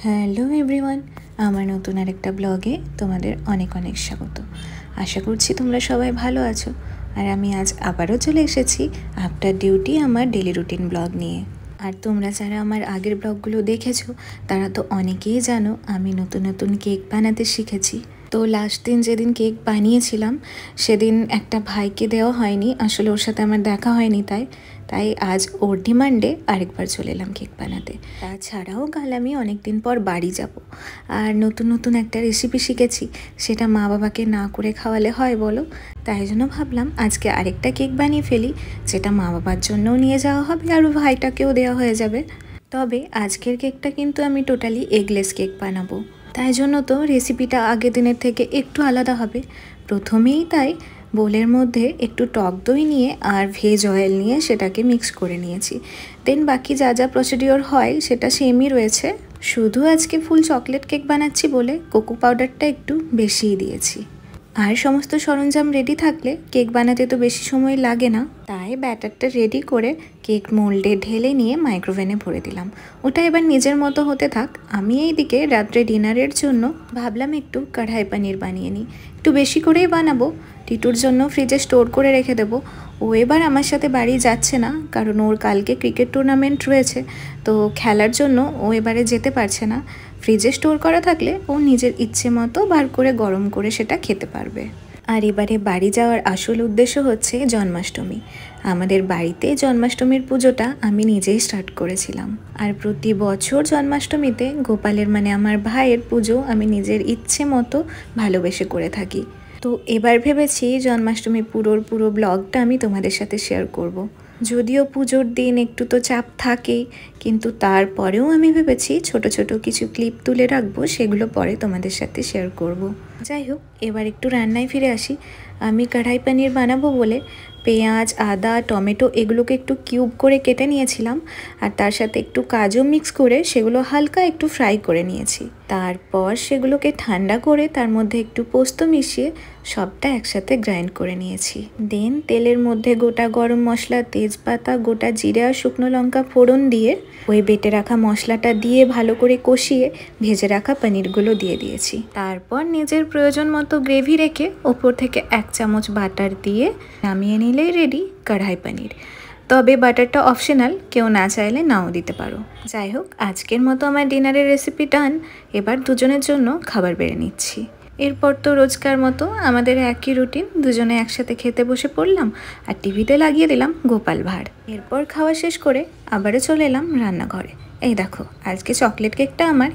Hello everyone, আমার নতুন আরেকটা ব্লগে তোমাদের অনেক অনেক স্বাগত। আশা করছি তোমরা সবাই ভালো আছো। আর আমি আজ আবারও চলে এসেছি আফটার ডিউটি আমার ডেলি রুটিন ব্লগ নিয়ে। আর তোমরা যারা আমার আগের ব্লগগুলো দেখেছো তারা তো অনেকেই জানো আমি নতুন নতুন কেক বানাতে শিখেছি। তো লাস্ট দিন যেদিন কেক বানিয়েছিলাম সেদিন একটা ভাইকে দেওয়া হয়নি, আসলে ওর সাথে আমার দেখা হয়নি, তাই আজ ওর ডিমান্ডে আরেকবার চলে এলাম কেক বানাতে। তাছাড়াও কাল আমি অনেক দিন পর বাড়ি যাব, আর নতুন নতুন একটা রেসিপি শিখেছি, সেটা মা বাবাকে না করে খাওয়ালে হয় বলো। তাই জন্য ভাবলাম আজকে আরেকটা কেক বানিয়ে ফেলি, যেটা মা বাবার জন্যও নিয়ে যাওয়া হবে আর ভাইটাকেও দেওয়া হয়ে যাবে। তবে আজকের কেকটা কিন্তু আমি টোটালি এগলেস কেক বানাবো, তাই জন্য তো রেসিপিটা আগের দিনের থেকে একটু আলাদা হবে। প্রথমেই তাই বোলের মধ্যে একটু টক দই নিয়ে আর ভেজ অয়েল নিয়ে সেটাকে মিক্স করে নিয়েছি। দেন বাকি যা যা প্রসিডিওর হয় সেটা সেমই রয়েছে, শুধু আজকে ফুল চকলেট কেক বানাচ্ছি বলে কোকো পাউডারটা একটু বেশিই দিয়েছি। আর সমস্ত সরঞ্জাম রেডি থাকলে কেক বানাতে তো বেশি সময় লাগে না, তাই ব্যাটারটা রেডি করে কেক মোল্ডে ঢেলে নিয়ে মাইক্রোওভেনে ভরে দিলাম। ওটা এবার নিজের মতো হতে থাক। আমি এইদিকে রাত্রে ডিনারের জন্য ভাবলাম একটু কড়াই পনির বানিয়ে নিই, একটু বেশি করেই বানাবো। টিটুর জন্য ফ্রিজে স্টোর করে রেখে দেবো। ও এবার আমার সাথে বাড়ি যাচ্ছে না, কারণ ওর কালকে ক্রিকেট টুর্নামেন্ট রয়েছে, তো খেলার জন্য ও এবারে যেতে পারছে না। ফ্রিজে স্টোর করা থাকলে ও নিজের ইচ্ছে মতো বার করে গরম করে সেটা খেতে পারবে। আর এবারে বাড়ি যাওয়ার আসল উদ্দেশ্য হচ্ছে জন্মাষ্টমী। আমাদের বাড়িতে জন্মাষ্টমীর পুজোটা আমি নিজেই স্টার্ট করেছিলাম, আর প্রতি বছর জন্মাষ্টমীতে গোপালের মানে আমার ভাইয়ের পুজো আমি নিজের ইচ্ছে মতো ভালোবেসে করে থাকি। তো এবার ভেবেছি জন্মাষ্টমী পুরো ব্লগটা আমি তোমাদের সাথে শেয়ার করব। যদিও পুজোর দিন একটু তো চাপ থাকেই, কিন্তু তারপরেও আমি ভেবেছি ছোট ছোট কিছু ক্লিপ তুলে রাখবো, সেগুলো পরে তোমাদের সাথে শেয়ার করব। যাই হোক, এবার একটু রান্নায় ফিরে আসি। আমি কড়াই পনির বানাবো বলে পেঁয়াজ, আদা, টমেটো এগুলোকে একটু কিউব করে কেটে নিয়েছিলাম, আর তার সাথে একটু কাজু মিক্স করে সেগুলো হালকা একটু ফ্রাই করে নিয়েছি। তারপর সেগুলোকে ঠান্ডা করে তার মধ্যে একটু পোস্ত মিশিয়ে সবটা একসাথে গ্রাইন্ড করে নিয়েছি। দেন তেলের মধ্যে গোটা গরম মশলা, তেজপাতা, গোটা জিরে আর শুকনো লঙ্কা ফোড়ন দিয়ে ওই বেটে রাখা মশলাটা দিয়ে ভালো করে কষিয়ে ভেজে রাখা পনিরগুলো দিয়ে দিয়েছি। তারপর নিজের প্রয়োজন মতো গ্রেভি রেখে ওপর থেকে 1 চামচ বাটার দিয়ে নামিয়ে নিলেই রেডি কড়াই পনির। তবে বাটারটা অপশনাল, কেউ না চাইলে নাও দিতে পারো। যাই হোক, আজকের মতো আমার ডিনারের রেসিপি ডান। এবার দুজনের জন্য খাবার বেড়ে নিচ্ছি। এরপর তো রোজকার মতো আমাদের একই রুটিন, দুজনে একসাথে খেতে বসে পড়লাম আর টিভিতে লাগিয়ে দিলাম গোপাল ভাঁড়। এরপর খাওয়া শেষ করে আবারও চলে এলাম রান্নাঘরে। এই দেখো, আজকে চকলেট কেকটা আমার